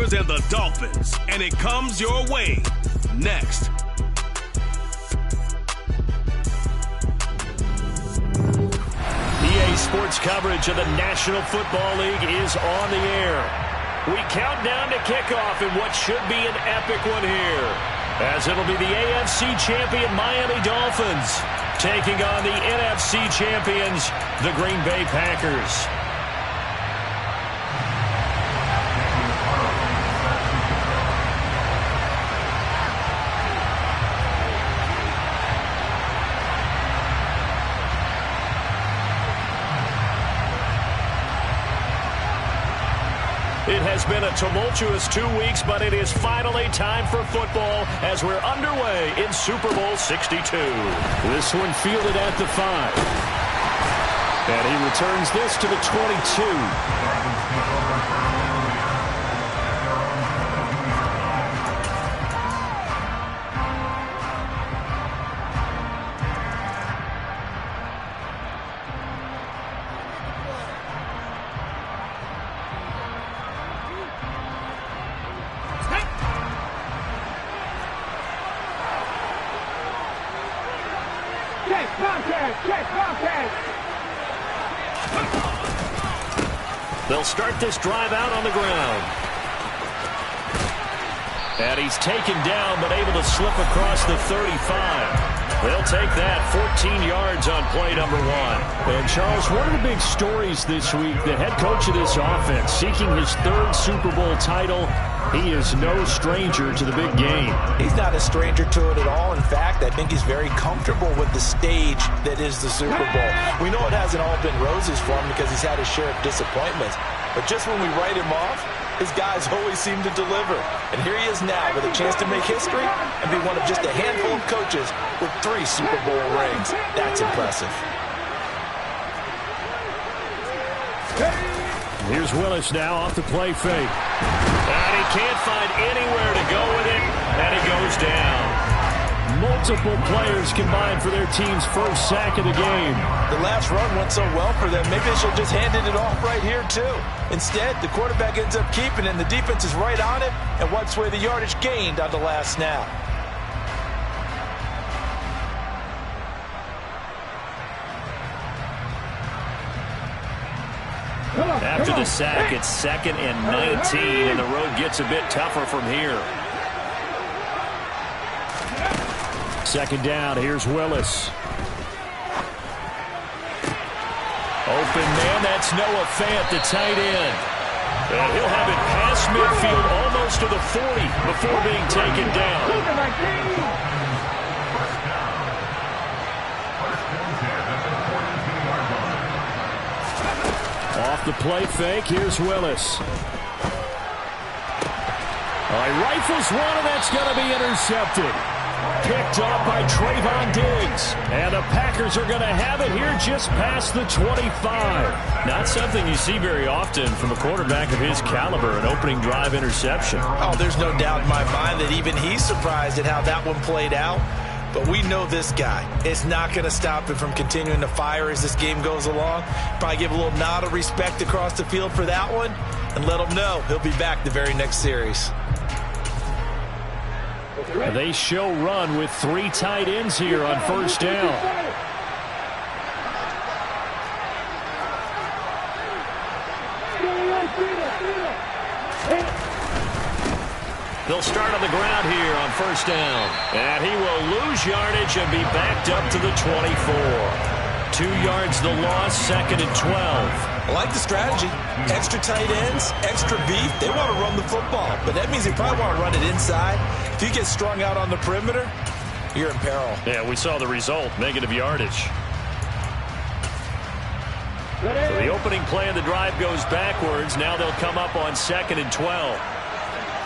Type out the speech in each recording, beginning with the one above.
And the Dolphins, and it comes your way next. EA Sports coverage of the National Football League is on the air. We count down to kickoff in what should be an epic one here, as it'll be the AFC champion Miami Dolphins taking on the NFC champions, the Green Bay Packers. It has been a tumultuous 2 weeks, but it is finally time for football as we're underway in Super Bowl 62. This one fielded at the 5. And he returns this to the 22. They'll start this drive out on the ground. And he's taken down, but able to slip across the 35. They'll take that 14 yards on play number 1. And, Charles, one of the big stories this week, the head coach of this offense seeking his 3rd Super Bowl title. He is no stranger to the big game. He's not a stranger to it at all. In fact, I think he's very comfortable with the stage that is the Super Bowl. We know it hasn't all been roses for him because he's had his share of disappointments. But just when we write him off, his guys always seem to deliver. And here he is now with a chance to make history and be one of just a handful of coaches with 3 Super Bowl rings. That's impressive. Here's Willis now off the play fake. And he can't find anywhere to go with it, and he goes down. Multiple players combined for their team's first sack of the game. The last run went so well for them, maybe they should have just handed it off right here, too. Instead, the quarterback ends up keeping it, and the defense is right on it and wipes away the yardage gained on the last snap. After the sack, it's 2nd and 19, and the road gets a bit tougher from here. 2nd down, here's Willis. Open man, that's Noah Fant, the tight end. And he'll have it past midfield almost to the 40 before being taken down. Off the play fake, here's Willis. He rifles one, and that's going to be intercepted. Picked up by Trayvon Diggs. And the Packers are going to have it here just past the 25. Not something you see very often from a quarterback of his caliber, an opening drive interception. Oh, there's no doubt in my mind that even he's surprised at how that one played out. But we know this guy is not going to stop him from continuing to fire as this game goes along. Probably give a little nod of respect across the field for that one and let him know he'll be back the very next series. They show run with 3 tight ends here on 1st down. They'll start on the ground here on 1st down. And he will lose yardage and be backed up to the 24. 2 yards the loss, 2nd and 12. I like the strategy. Extra tight ends, extra beef. They want to run the football, but that means they probably want to run it inside. If you get strung out on the perimeter, you're in peril. Yeah, we saw the result, negative yardage. So the opening play of the drive goes backwards. Now they'll come up on 2nd and 12.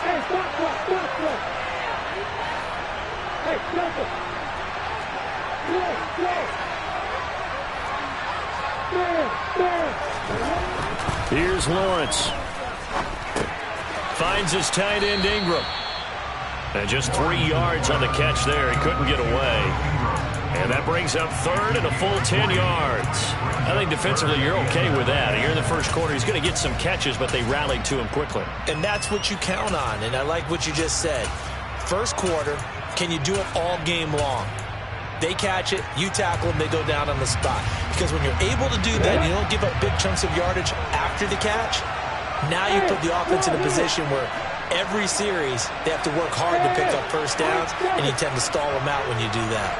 Hey, stop. Hey, stop. Here's Lawrence. Finds his tight end Ingram. And just 3 yards on the catch there. He couldn't get away. And that brings up third and a full 10 yards. I think defensively you're okay with that. Here in the first quarter, he's going to get some catches, but they rallied to him quickly. And that's what you count on, and I like what you just said. First quarter, can you do it all game long? They catch it, you tackle them, they go down on the spot. Because when you're able to do that, you don't give up big chunks of yardage after the catch, now you put the offense in a position where every series they have to work hard to pick up first downs, and you tend to stall them out when you do that.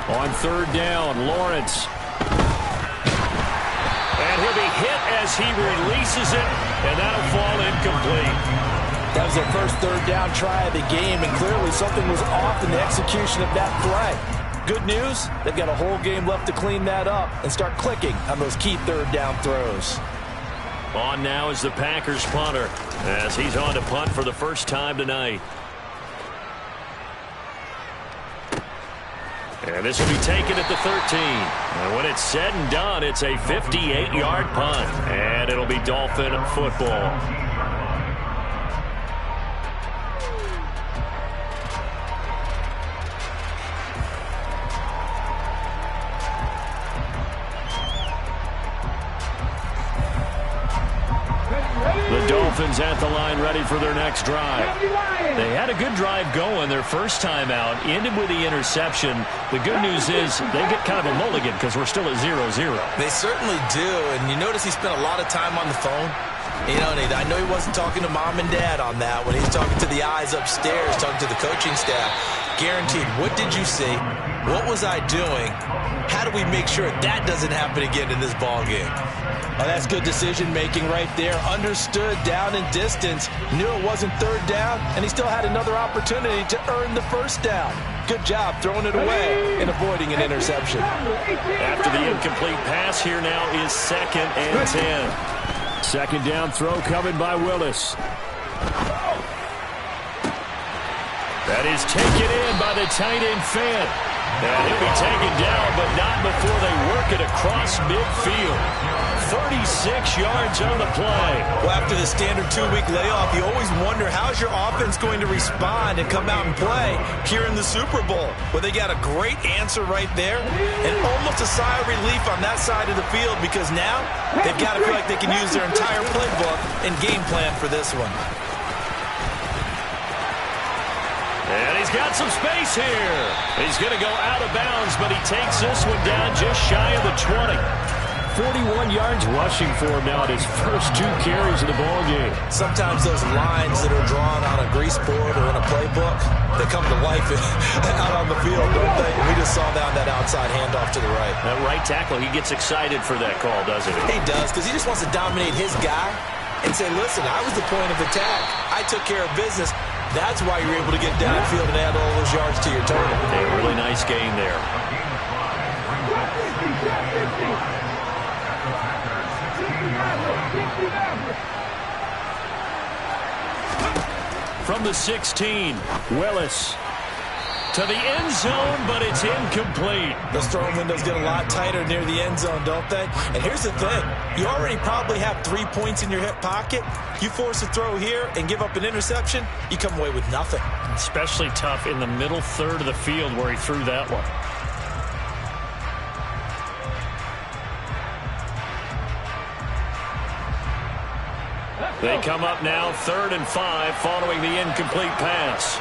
On third down, Lawrence. And he'll be hit as he releases it, and that'll fall incomplete. That was their first third down try of the game, and clearly something was off in the execution of that play. Good news, they've got a whole game left to clean that up and start clicking on those key third down throws. On now is the Packers punter, as he's on to punt for the first time tonight. And this will be taken at the 13. And when it's said and done, it's a 58-yard punt. And it'll be Dolphin football. The Dolphins at the line ready for their next drive. They had a good drive going their first time out, ended with the interception. The good news is they get kind of a mulligan because we're still at 0-0. They certainly do, and you notice he spent a lot of time on the phone. You know, I know he wasn't talking to mom and dad on that when he's talking to the eyes upstairs, talking to the coaching staff. Guaranteed, what did you see? What was I doing? How do we make sure that doesn't happen again in this ball game? Oh, that's good decision-making right there. Understood down and distance. Knew it wasn't third down, and he still had another opportunity to earn the first down. Good job throwing it away and avoiding an interception. After the incomplete pass, here now is 2nd and 10. Second down throw coming by Willis. That is taken in by the tight end Fant. And he'll be taken down, but not before they work it across midfield. 36 yards on the play. Well, after the standard 2-week layoff, you always wonder how's your offense going to respond and come out and play here in the Super Bowl. Well, they got a great answer right there and almost a sigh of relief on that side of the field because now they've got to feel like they can use their entire playbook and game plan for this one. And he's got some space here. He's going to go out of bounds, but he takes this one down just shy of the 20. 41 yards rushing for him now at his first 2 carries of the ball game. Sometimes those lines that are drawn on a grease board or in a playbook, they come to life out on the field, don't they? We just saw down that outside handoff to the right. That right tackle, he gets excited for that call, doesn't he? He does, because he just wants to dominate his guy and say, listen, I was the point of attack. I took care of business. That's why you're able to get downfield and add all those yards to your total. A really nice gain there. From the 16, Willis to the end zone, but it's incomplete. Those throwing windows get a lot tighter near the end zone, don't they? And here's the thing. You already probably have 3 points in your hip pocket. You force a throw here and give up an interception, you come away with nothing. Especially tough in the middle third of the field where he threw that one. They come up now 3rd and 5 following the incomplete pass.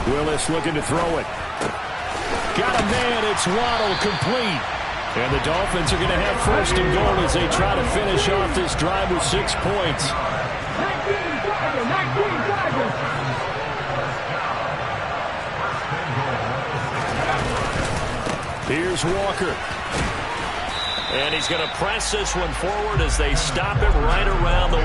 Willis looking to throw it. Got a man, it's Waddle, complete. And the Dolphins are going to have 1st and goal as they try to finish off this drive with 6 points. 19 Here's Walker. And he's going to press this one forward as they stop him right around the 1.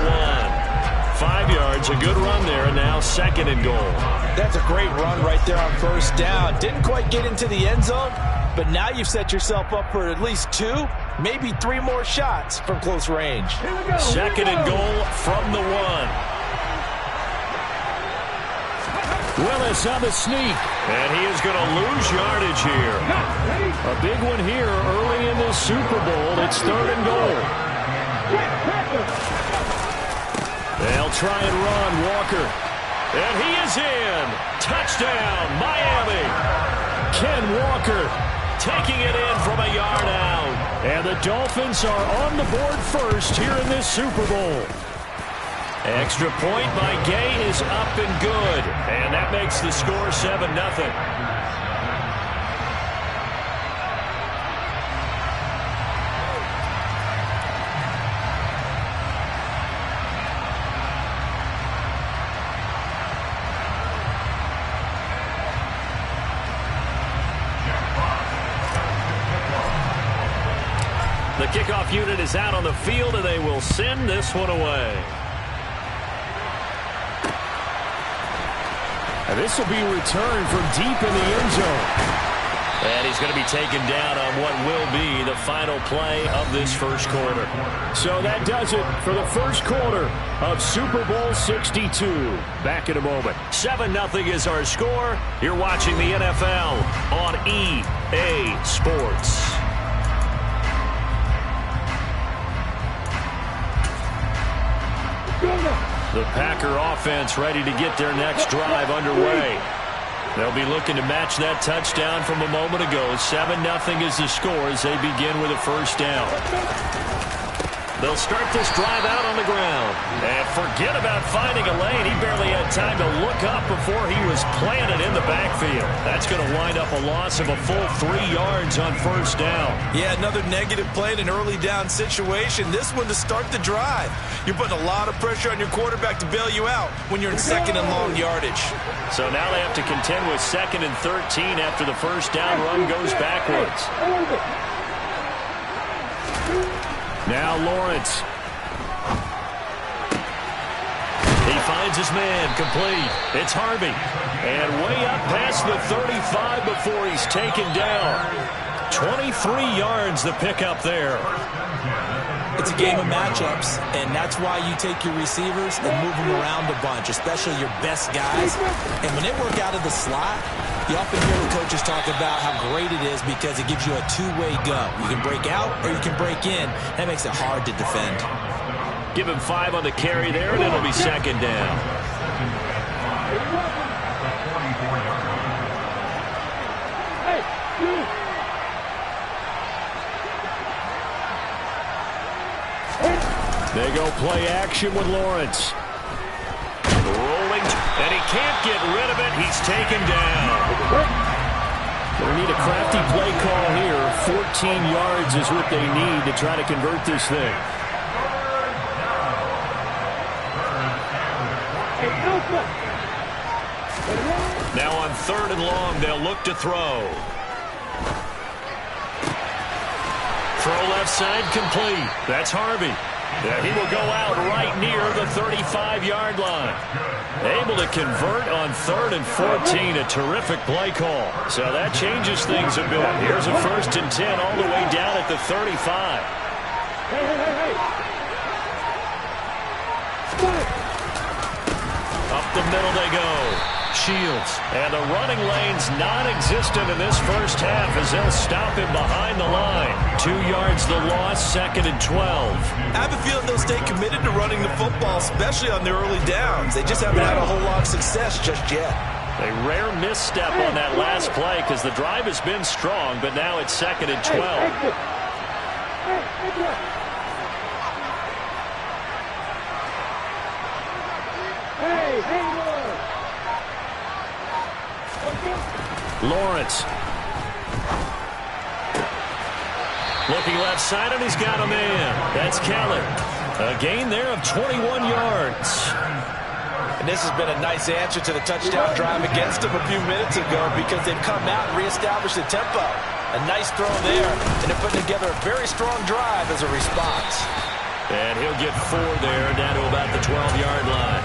5 yards, a good run there, and now 2nd and goal. That's a great run right there on 1st down. Didn't quite get into the end zone, but now you've set yourself up for at least 2, maybe 3 more shots from close range. 2nd and goal from the 1. Willis on the sneak. And he is going to lose yardage here. A big one here early in this Super Bowl. It's 3rd and goal. They'll try and run Walker. And he is in. Touchdown, Miami. Ken Walker taking it in from a yard out. And the Dolphins are on the board first here in this Super Bowl. Extra point by Gay is up and good. And that makes the score 7-0. The kickoff unit is out on the field, and they will send this one away. And this will be returned from deep in the end zone. And he's going to be taken down on what will be the final play of this first quarter. So that does it for the first quarter of Super Bowl 62. Back in a moment. 7-0 is our score. You're watching the NFL on EA Sports. The Packer offense ready to get their next drive underway. They'll be looking to match that touchdown from a moment ago. 7-0 is the score as they begin with a first down. They'll start this drive out on the ground. And forget about finding a lane. He barely had time to look up before he was planted in the backfield. That's going to wind up a loss of a full 3 yards on first down. Yeah, another negative play in an early down situation. This one to start the drive. You're putting a lot of pressure on your quarterback to bail you out when you're in 2nd and long yardage. So now they have to contend with 2nd and 13 after the first down run goes backwards. Now Lawrence. He finds his man, complete. It's Harvey. And way up past the 35 before he's taken down. 23 yards the pickup there. It's a game of matchups, and that's why you take your receivers and move them around a bunch, especially your best guys. And when they work out of the slot, you often hear the coaches talk about how great it is because it gives you a two-way go. You can break out or you can break in. That makes it hard to defend. Give him 5 on the carry there, and it'll be 2nd down. They go play action with Lawrence. Rolling, and he can't get rid of it. He's taken down. They need a crafty play call here. 14 yards is what they need to try to convert this thing. Now on 3rd and long, they'll look to throw. Throw left side complete. That's Harvey. Yeah, he will go out right near the 35-yard line. Able to convert on 3rd and 14. A terrific play call. So that changes things a bit. Here's a 1st and 10 all the way down at the 35. Up the middle they go. Shields. And the running lane's non-existent in this first half as they'll stop him behind the line. 2 yards the loss, 2nd and 12. I have a feeling they'll stay committed to running the football, especially on their early downs. They just haven't had a whole lot of success just yet. A rare misstep on that last play because the drive has been strong, but now it's 2nd and 12. Lawrence. Looking left side, and he's got a man. That's Keller. A gain there of 21 yards. And this has been a nice answer to the touchdown drive against them a few minutes ago because they've come out and reestablished the tempo. A nice throw there, and they're putting together a very strong drive as a response. And he'll get 4 there, down to about the 12-yard line.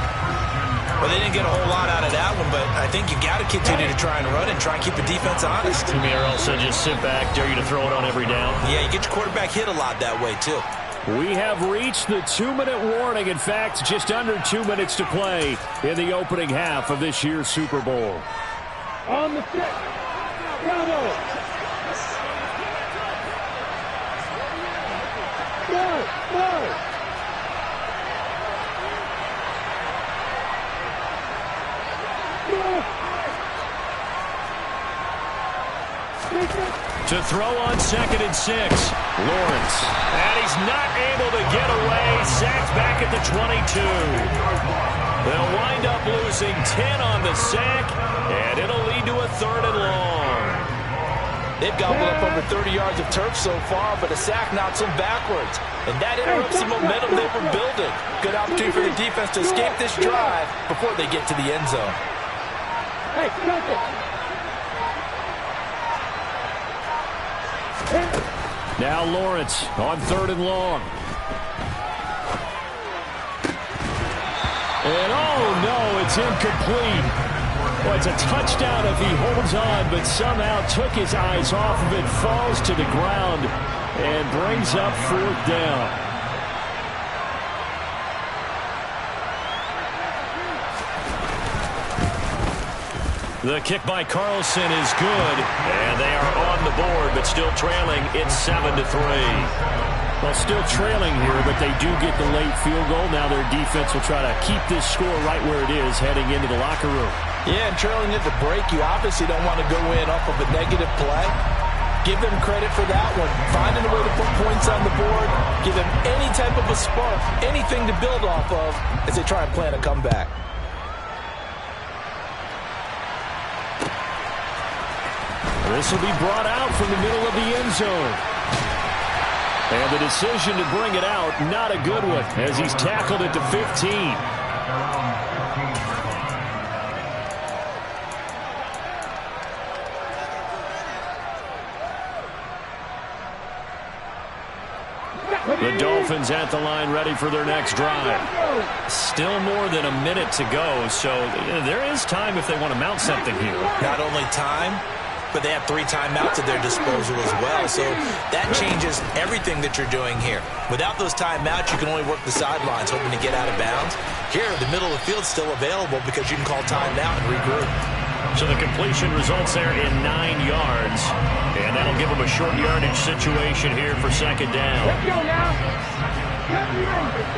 Well, they didn't get a whole lot out of that one, but I think you got to continue to try and run and try and keep the defense honest. You mean or else just sit back, dare you to throw it on every down? Yeah, you get your quarterback hit a lot that way, too. We have reached the 2-minute warning. In fact, just under 2 minutes to play in the opening half of this year's Super Bowl. On the stick. Bravo. Go. To throw on 2nd and 6. Lawrence. And he's not able to get away. Sacked back at the 22. They'll wind up losing 10 on the sack, and it'll lead to a 3rd and long. They've gobbled up over 30 yards of turf so far, but a sack knocks them backwards. And that interrupts the momentum they were building. Good opportunity for the defense to escape this drive before they get to the end zone. Hey, stop it. Now Lawrence on 3rd and long. And oh no, it's incomplete. Well, it's a touchdown if he holds on, but somehow took his eyes off of it, falls to the ground, and brings up 4th down. The kick by Carlson is good, and they are on the board, but still trailing. It's 7-3. Well, still trailing here, but they do get the late field goal. Now their defense will try to keep this score right where it is heading into the locker room. Yeah, and trailing at the break, you obviously don't want to go in off of a negative play. Give them credit for that one. Finding a way to put points on the board, give them any type of a spark, anything to build off of as they try and plan a comeback. This will be brought out from the middle of the end zone. And the decision to bring it out, not a good one, as he's tackled at the 15. The Dolphins at the line, ready for their next drive. Still more than a minute to go, so there is time if they want to mount something here. Not only time, but they have 3 timeouts at their disposal as well. So that changes everything that you're doing here. Without those timeouts, you can only work the sidelines, hoping to get out of bounds. Here, the middle of the field's still available because you can call timeout and regroup. So the completion results there in 9 yards. And that'll give them a short yardage situation here for 2nd down. Let's go now.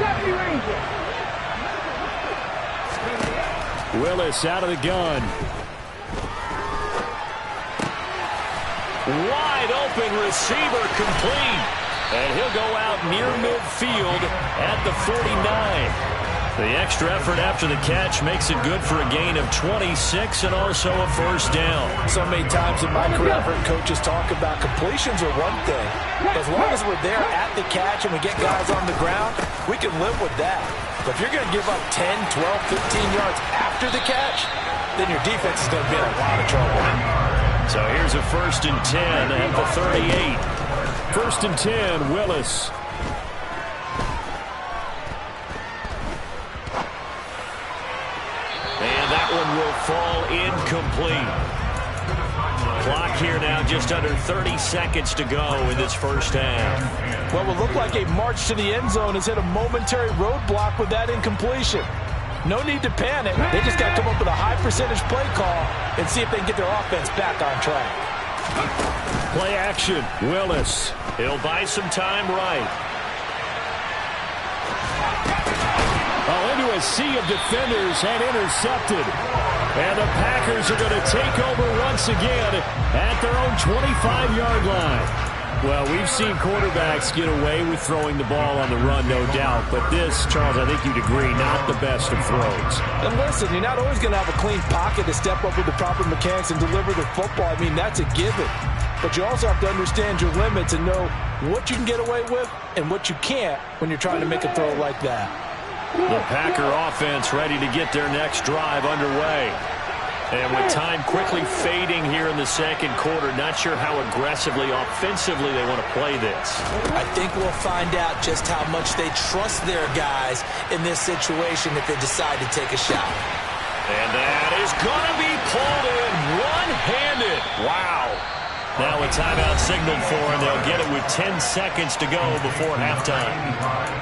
Deputy Ranger. Willis out of the gun. Wide open receiver complete. And he'll go out near midfield at the 49. The extra effort after the catch makes it good for a gain of 26 and also a 1st down. So many times in my career, I've heard coaches talk about completions are one thing. As long as we're there at the catch and we get guys on the ground, we can live with that. But if you're going to give up 10, 12, 15 yards after the catch, then your defense is going to be in a lot of trouble. So here's a 1st and 10 at the 38. 1st and 10, Willis. And that one will fall incomplete. Clock here now, just under 30 seconds to go in this 1st half. What will look like a march to the end zone has hit a momentary roadblock with that incompletion. No need to panic. They just got to come up with a high percentage play call and see if they can get their offense back on track. Play action. Willis. He'll buy some time right. Into a sea of defenders and intercepted. And the Packers are going to take over once again at their own 25-yard line. Well, we've seen quarterbacks get away with throwing the ball on the run, no doubt. But this, Charles, I think you'd agree, not the best of throws. And listen, you're not always going to have a clean pocket to step up with the proper mechanics and deliver the football. I mean, that's a given. But you also have to understand your limits and know what you can get away with and what you can't when you're trying to make a throw like that. The Packer offense ready to get their next drive underway. And with time quickly fading here in the 2nd quarter, not sure how aggressively, offensively they want to play this. I think we'll find out just how much they trust their guys in this situation if they decide to take a shot. And that is going to be pulled in one-handed. Wow. Now a timeout signaled for, and they'll get it with 10 seconds to go before halftime.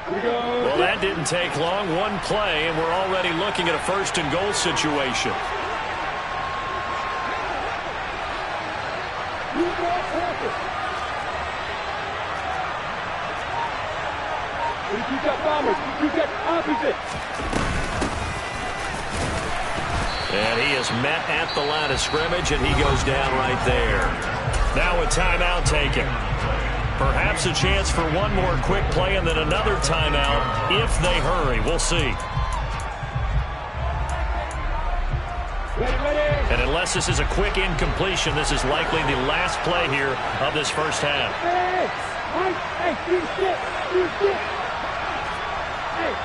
Well, that didn't take long. One play, and we're already looking at a first-and-goal situation. You got bombers. You got opposite. And he is met at the line of scrimmage, and he goes down right there. Now a timeout taken. Perhaps a chance for one more quick play and then another timeout if they hurry. We'll see. And unless this is a quick incompletion, this is likely the last play here of this first half. Hey, do shit. Hey,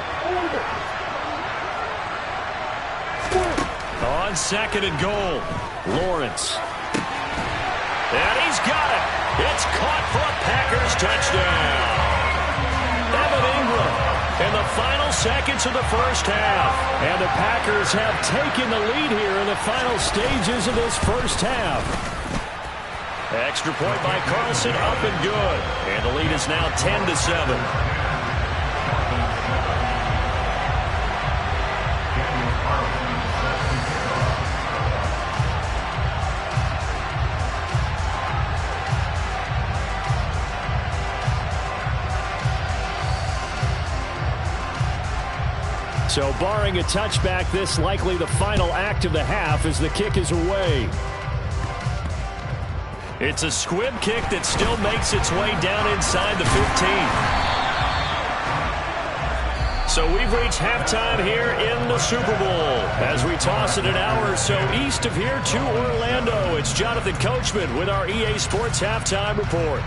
On second and goal, Lawrence. And he's got it. It's caught for a Packers touchdown. Evan Ingram in the final seconds of the first half. And the Packers have taken the lead here in the final stages of this first half. Extra point by Carlson, up and good. And the lead is now 10-7. So barring a touchback, this likely the final act of the half as the kick is away. It's a squib kick that still makes its way down inside the 15. So we've reached halftime here in the Super Bowl. As we toss it an hour or so east of here to Orlando, it's Jonathan Coachman with our EA Sports Halftime Report.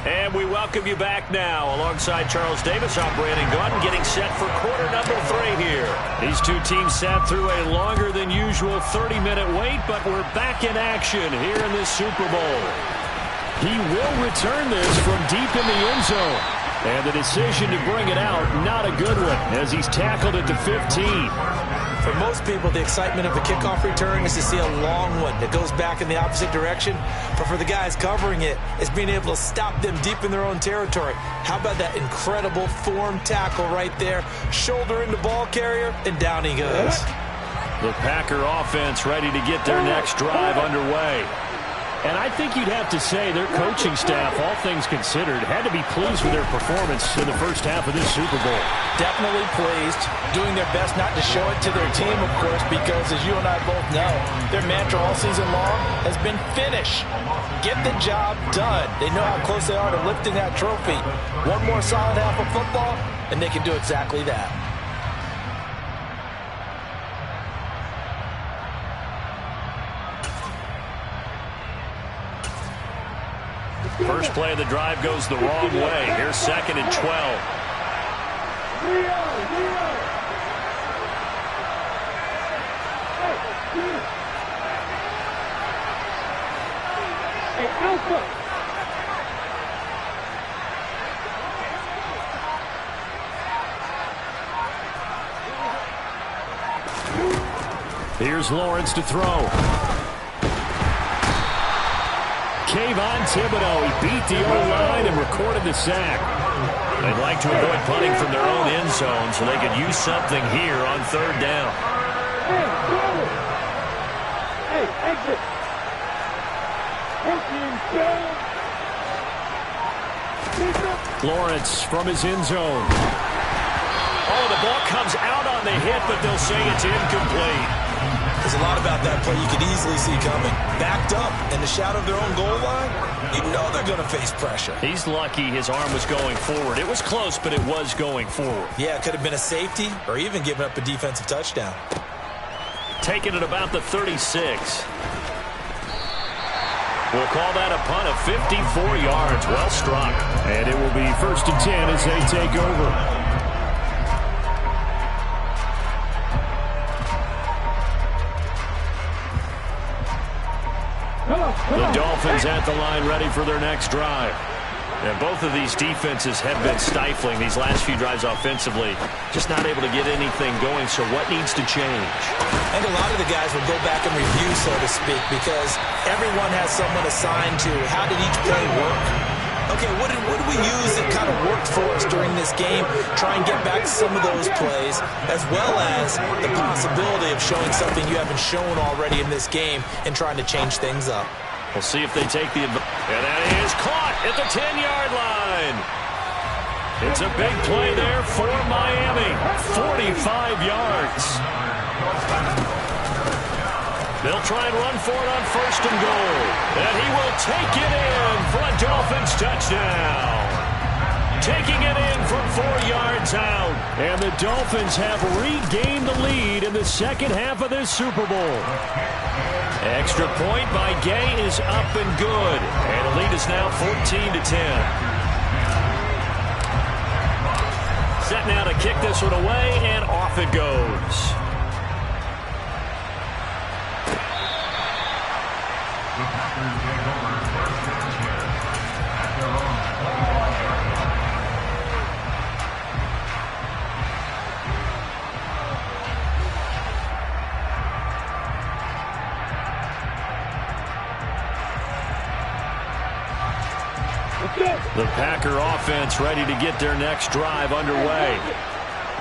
And we welcome you back now alongside Charles Davis. I'm Brandon Gaudin getting set for quarter number 3 here. These two teams sat through a longer than usual 30-minute wait, but we're back in action here in this Super Bowl. He will return this from deep in the end zone. And the decision to bring it out, not a good one, as he's tackled at the 15. For most people, the excitement of a kickoff return is to see a long one that goes back in the opposite direction. But for the guys covering it, it's being able to stop them deep in their own territory. How about that incredible form tackle right there? Shoulder into ball carrier, and down he goes. The Packer offense ready to get their next drive underway. And I think you'd have to say their coaching staff, all things considered, had to be pleased with their performance in the first half of this Super Bowl. Definitely pleased, doing their best not to show it to their team, of course, because as you and I both know, their mantra all season long has been finish. Get the job done. They know how close they are to lifting that trophy. One more solid half of football, and they can do exactly that. First play of the drive goes the wrong way. Here's second and 12. Hey, Alpha! Here's Lawrence to throw. Kayvon Thibodeau, he beat the O-line and recorded the sack. They'd like to avoid punting from their own end zone so they could use something here on third down. Hey, exit! Lawrence from his end zone. Oh, the ball comes out on the hit, but they'll say it's incomplete. There's a lot about that play you could easily see coming. Backed up in the shadow of their own goal line, you know they're going to face pressure. He's lucky his arm was going forward. It was close, but it was going forward. Yeah, it could have been a safety or even given up a defensive touchdown. Taking it about the 36. We'll call that a punt of 54 yards. Well struck. And it will be 1st and 10 as they take over. The Dolphins at the line ready for their next drive. And both of these defenses have been stifling these last few drives offensively. Just not able to get anything going, so what needs to change? I think a lot of the guys will go back and review, so to speak, because everyone has someone assigned to how did each play work. Okay, what did we use that kind of worked for us during this game? Try and get back to some of those plays, as well as the possibility of showing something you haven't shown already in this game and trying to change things up. We'll see if they take the advantage. And that is caught at the 10-yard line. It's a big play there for Miami. 45 yards. They'll try and run for it on 1st and goal. And he will take it in for a Dolphins touchdown. Taking it in from 4 yards out. And the Dolphins have regained the lead in the second half of this Super Bowl. Extra point by Gay is up and good. And the lead is now 14-10. Set now to kick this one away, and off it goes. The Packer offense ready to get their next drive underway.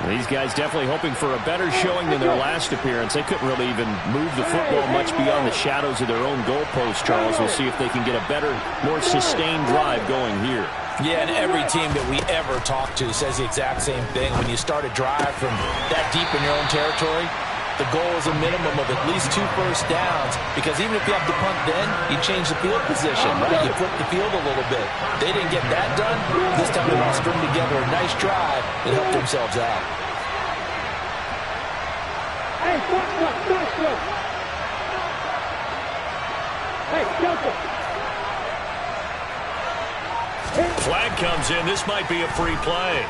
These guys definitely hoping for a better showing than their last appearance. They couldn't really even move the football much beyond the shadows of their own goalpost, Charles. We'll see if they can get a better, more sustained drive going here. Yeah, and every team that we ever talk to says the exact same thing. When you start a drive from that deep in your own territory, the goal is a minimum of at least 2 first downs, because even if you have to punt then, you change the field position, right? You flip the field a little bit. They didn't get that done. This time they're going to string together a nice drive and help themselves out. Hey, stop. Hey, Joseph. Flag comes in. This might be a free play.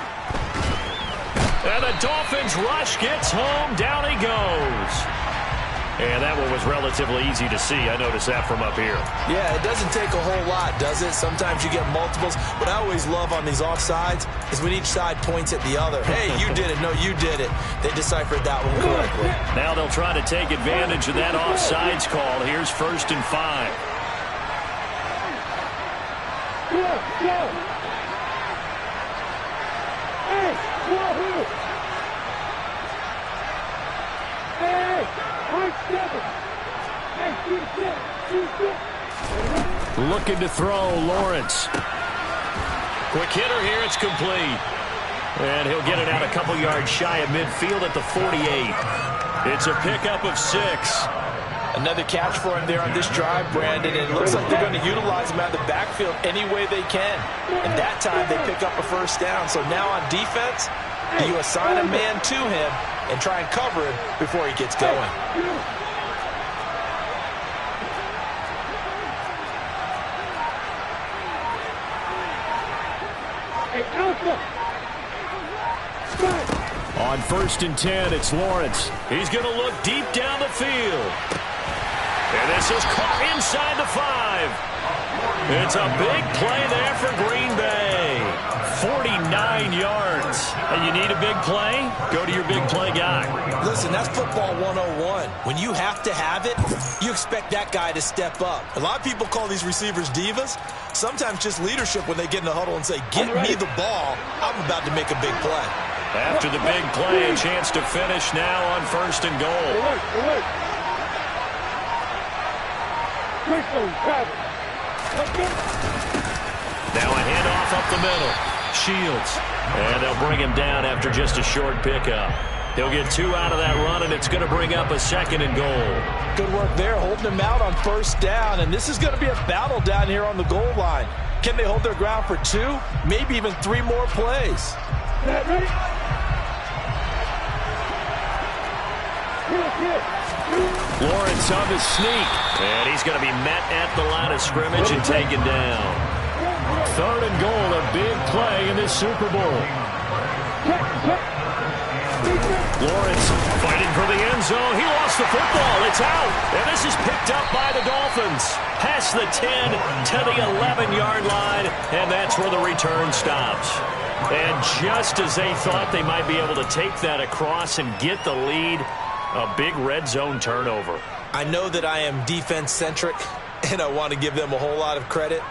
And the Dolphins rush gets home. Down he goes. And that one was relatively easy to see. I noticed that from up here. Yeah, it doesn't take a whole lot, does it? Sometimes you get multiples. What I always love on these offsides is when each side points at the other. Hey, you did it. No, you did it. They deciphered that one correctly. Now they'll try to take advantage of that offsides call. Here's 1st and 5. Go. Hey, wahoo! Hey, point 7. Hey, shoot it. Looking to throw, Lawrence. Quick hitter here, it's complete. And he'll get it out a couple yards shy of midfield at the 48. It's a pickup of 6. Another catch for him there on this drive, Brandon, and it looks like they're going to utilize him out of the backfield any way they can. And that time they pick up a first down. So now on defense, do you assign a man to him and try and cover him before he gets going? On 1st and 10, it's Lawrence. He's going to look deep down the field. And this is caught inside the 5. It's a big play there for Green Bay. 49 yards. And you need a big play? Go to your big play guy. Listen, that's football 101. When you have to have it, you expect that guy to step up. A lot of people call these receivers divas. Sometimes just leadership when they get in the huddle and say, get me the ball. I'm about to make a big play. After the big play, a chance to finish now on 1st and goal. Now a handoff up the middle. Shields. And they'll bring him down after just a short pickup. He'll get 2 out of that run, and it's going to bring up a 2nd and goal. Good work there, holding them out on 1st down, and this is going to be a battle down here on the goal line. Can they hold their ground for 2, maybe even 3 more plays? Ready? Lawrence on the sneak, and he's going to be met at the line of scrimmage and taken down. 3rd and goal, a big play in this Super Bowl. Lawrence fighting for the end zone. He lost the football. It's out. And this is picked up by the Dolphins. Past the 10 to the 11-yard line, and that's where the return stops. And just as they thought they might be able to take that across and get the lead, a big red zone turnover. I know that I am defense-centric, and I want to give them a whole lot of credit,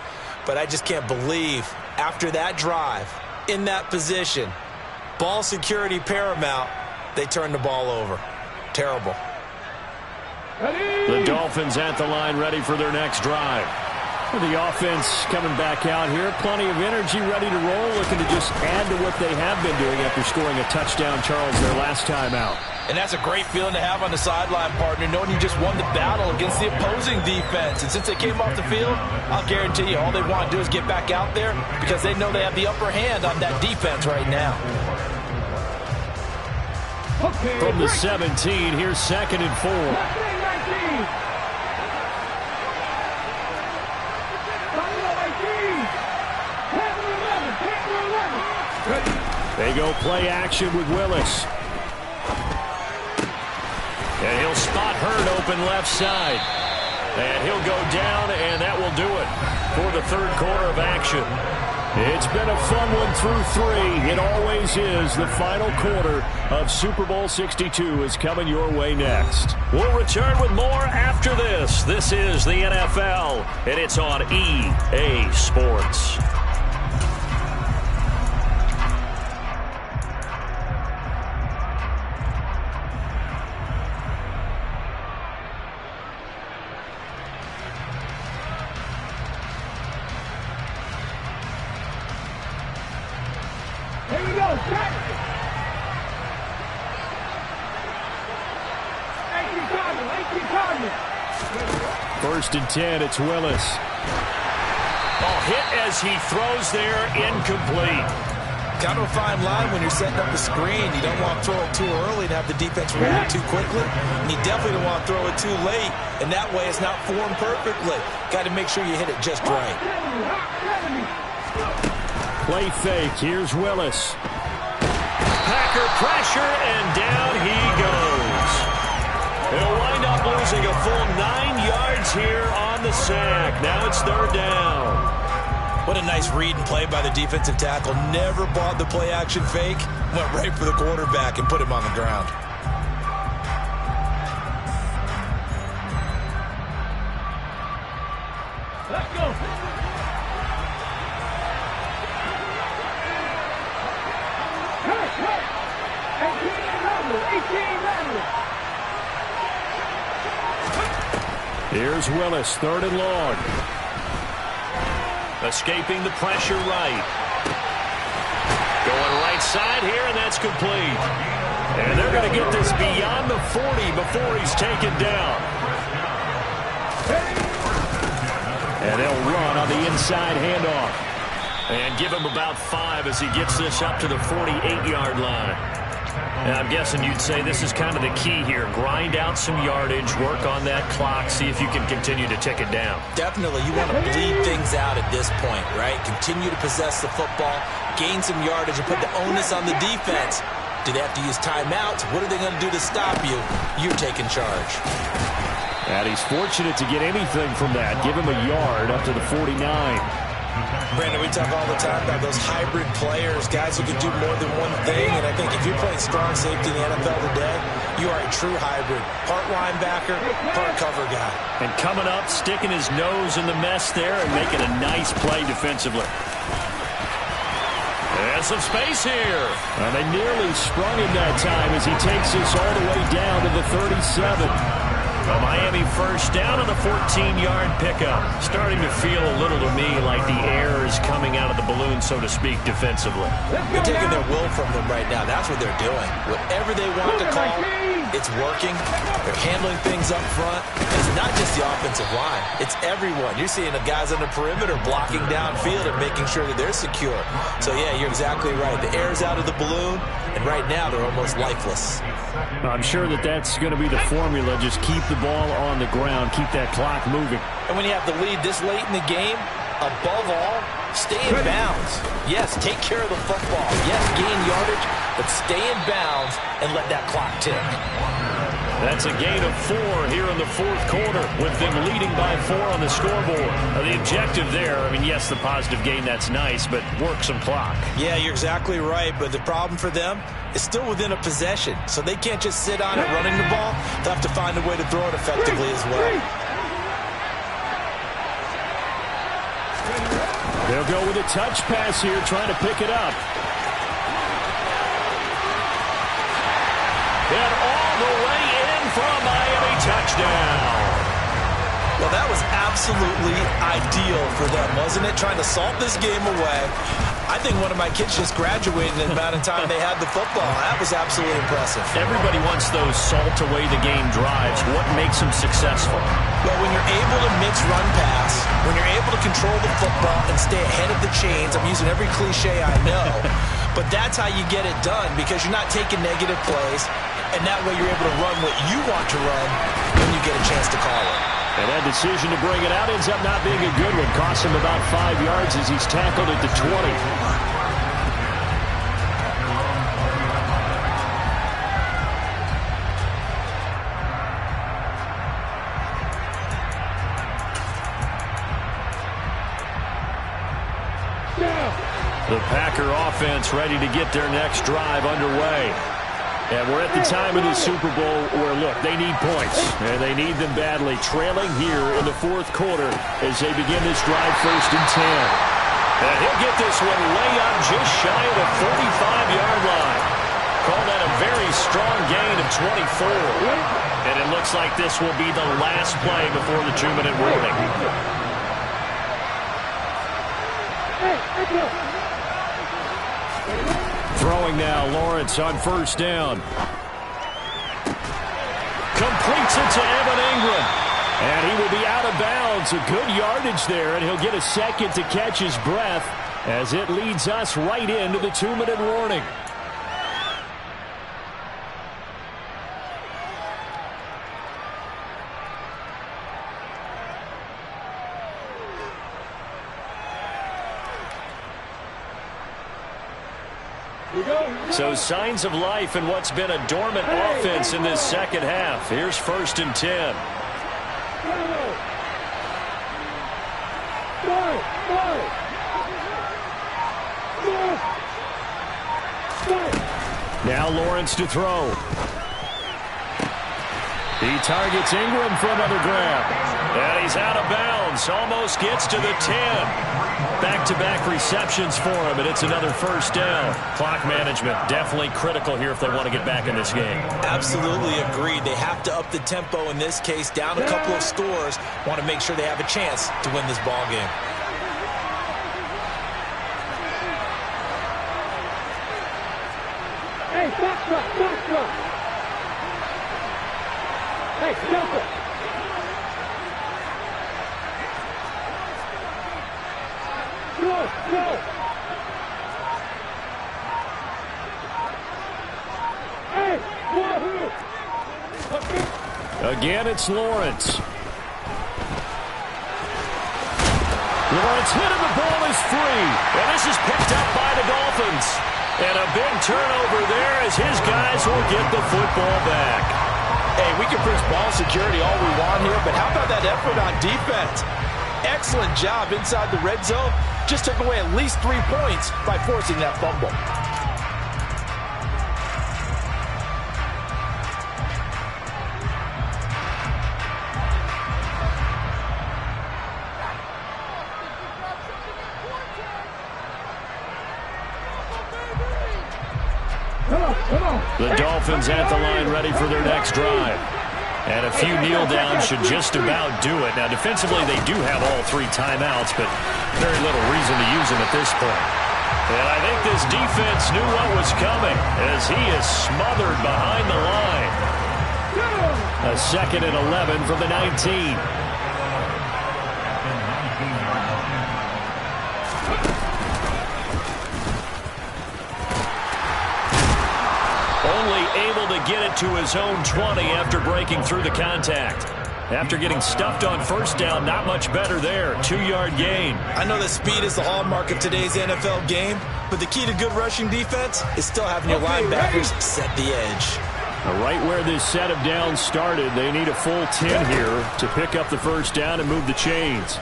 but I just can't believe after that drive, in that position, ball security paramount, they turned the ball over. Terrible. The Dolphins at the line, ready for their next drive. The offense coming back out here. Plenty of energy, ready to roll, looking to just add to what they have been doing after scoring a touchdown, Charles, their last time out. And that's a great feeling to have on the sideline, partner, knowing you just won the battle against the opposing defense. And since they came off the field, I'll guarantee you all they want to do is get back out there because they know they have the upper hand on that defense right now. From the 17, here's 2nd and 4. They go play action with Willis. And he'll spot Hurd open left side. And he'll go down, and that will do it for the 3rd quarter of action. It's been a fun one through 3. It always is. The final quarter of Super Bowl 62 is coming your way next. We'll return with more after this. This is the NFL, and it's on EA Sports. Here we go, check! 18 target. 1st and 10, it's Willis. Ball hit as he throws there, incomplete. Kind of a fine line when you're setting up the screen. You don't want to throw it too early and have the defense react too quickly. And you definitely don't want to throw it too late. And that way it's not formed perfectly. Got to make sure you hit it just right. Play fake. Here's Willis. Packer pressure, and down he goes. He'll wind up losing a full 9 yards here on the sack. Now it's 3rd down. What a nice read and play by the defensive tackle. Never bought the play action fake. Went right for the quarterback and put him on the ground. Let's go. Here's Willis, 3rd and long. Escaping the pressure right. Going right side here, and that's complete. And they're going to get this beyond the 40 before he's taken down. And they'll run on the inside handoff. And give him about 5 as he gets this up to the 48-yard line. And I'm guessing you'd say this is kind of the key here. Grind out some yardage, work on that clock, see if you can continue to tick it down. Definitely, you want to bleed things out at this point, right? Continue to possess the football, gain some yardage, and put the onus on the defense. Do they have to use timeouts? What are they going to do to stop you? You're taking charge. And he's fortunate to get anything from that. Give him a yard up to the 49. Brandon, we talk all the time about those hybrid players, guys who can do more than one thing, and I think if you're playing strong safety in the NFL today, you are a true hybrid. Part linebacker, part cover guy. And coming up, sticking his nose in the mess there and making a nice play defensively. And some space here. And they nearly sprung him that time as he takes this all the way down to the 37. A Miami first down on the 14-yard pickup. Starting to feel a little to me like the air is coming out of the balloon, so to speak, defensively. They're taking their will from them right now. That's what they're doing. Whatever they want to call, it's working. They're handling things up front. It's not just the offensive line. It's everyone. You're seeing the guys on the perimeter blocking downfield and making sure that they're secure. So, yeah, you're exactly right. The air's out of the balloon, and right now they're almost lifeless. I'm sure that that's going to be the formula. Just keep the ball on the ground. Keep that clock moving. And when you have the lead this late in the game, above all, stay in bounds. Yes, take care of the football. Yes, gain yardage, but stay in bounds and let that clock tick. That's a gain of 4 here in the fourth quarter with them leading by 4 on the scoreboard. The objective there, I mean, yes, the positive gain, that's nice, but work some clock. Yeah, you're exactly right, but the problem for them is still within a possession, so they can't just sit on it running the ball. They'll have to find a way to throw it effectively as well. They'll go with a touch pass here, trying to pick it up. And all the way in for a Miami touchdown. Well, that was absolutely ideal for them, wasn't it? Trying to salt this game away. I think one of my kids just graduated in the amount of time they had the football. That was absolutely impressive. Everybody wants those salt-away-the-game drives. What makes them successful? Well, when you're able to mix run-pass, when you're able to control the football and stay ahead of the chains, I'm using every cliche I know, but that's how you get it done because you're not taking negative plays, and that way you're able to run what you want to run when you get a chance to call it. And that decision to bring it out ends up not being a good one. Costs him about 5 yards as he's tackled at the 20. The Packer offense ready to get their next drive underway. And we're at the time of the Super Bowl where, look, they need points, and they need them badly. Trailing here in the fourth quarter as they begin this drive, 1st and 10. And he'll get this one way up just shy of the 45-yard line. Call that a very strong gain of 24. And it looks like this will be the last play before the 2-minute warning. Throwing now, Lawrence on 1st down. Completes it to Evan Ingram. And he will be out of bounds. A good yardage there, and he'll get a second to catch his breath as it leads us right into the 2-minute warning. So signs of life in what's been a dormant offense in this second half. Here's 1st and 10. Now Lawrence to throw. He targets Ingram for another grab. And he's out of bounds. Almost gets to the 10. Back-to-back receptions for him, and it's another 1st down. Clock management, definitely critical here if they want to get back in this game. Absolutely agreed. They have to up the tempo in this case, down a couple of scores. Want to make sure they have a chance to win this ball game. Hey, box up. Hey, jump it. Go. Hey, wahoo. Again, it's Lawrence. Lawrence hit and the ball is free. And this is picked up by the Dolphins. And a big turnover there as his guys will get the football back. Hey, we can preach ball security all we want here, but how about that effort on defense? Excellent job inside the red zone. Just took away at least 3 points by forcing that fumble. The Dolphins at the line ready for their next drive. And a few kneel downs should just about do it. Now, defensively, they do have all 3 timeouts, but very little reason to use them at this point. And I think this defense knew what was coming as he is smothered behind the line. A 2nd and 11 from the 19. Only able to get it to his own 20 after breaking through the contact. After getting stuffed on first down, not much better there. 2-yard gain. I know that speed is the hallmark of today's NFL game, but the key to good rushing defense is still having your linebackers set the edge. Right where this set of downs started, they need a full 10 here to pick up the first down and move the chains.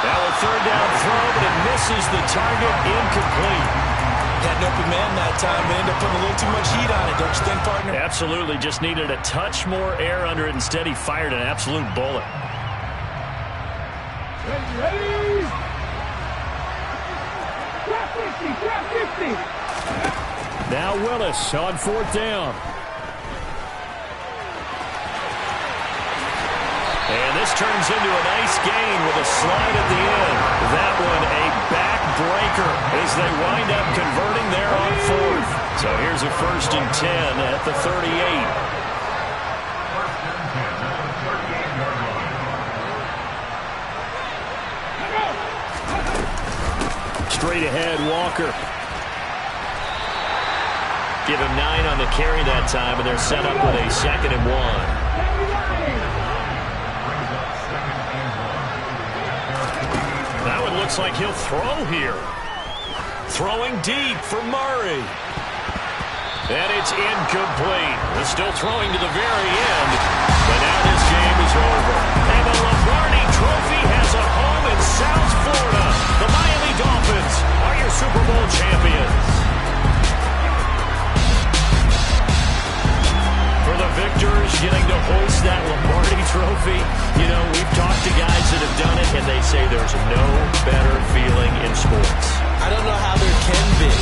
Now a 3rd down throw, but it misses the target, incomplete. Had an open man that time, but ended up putting a little too much heat on it, don't you think, partner? Absolutely, just needed a touch more air under it. Instead, he fired an absolute bullet. Ready? Trap 50, trap 50. Now Willis on 4th down. And this turns into a nice gain with a slide at the end. That one a backbreaker as they wind up converting there on 4th. So here's a 1st and 10 at the 38. Straight ahead, Walker. Give him 9 on the carry that time, and they're set up with a 2nd and 1. That one looks like he'll throw here. Throwing deep for Murray. And it's incomplete. They're still throwing to the very end. But now this game is over. And the Lombardi Trophy has a home in South Florida. The Miami Dolphins are your Super Bowl champions. For the victors getting to hoist that Lombardi Trophy, you know, we've talked to guys that have done it, and they say there's no better feeling in sports. I don't know how there can be.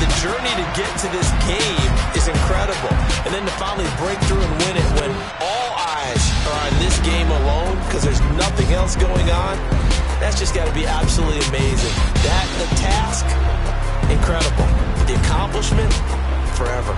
The journey to get to this game is incredible. And then to finally break through and win it when all eyes are on this game alone because there's nothing else going on, that's just got to be absolutely amazing. The task, incredible. The accomplishment, forever.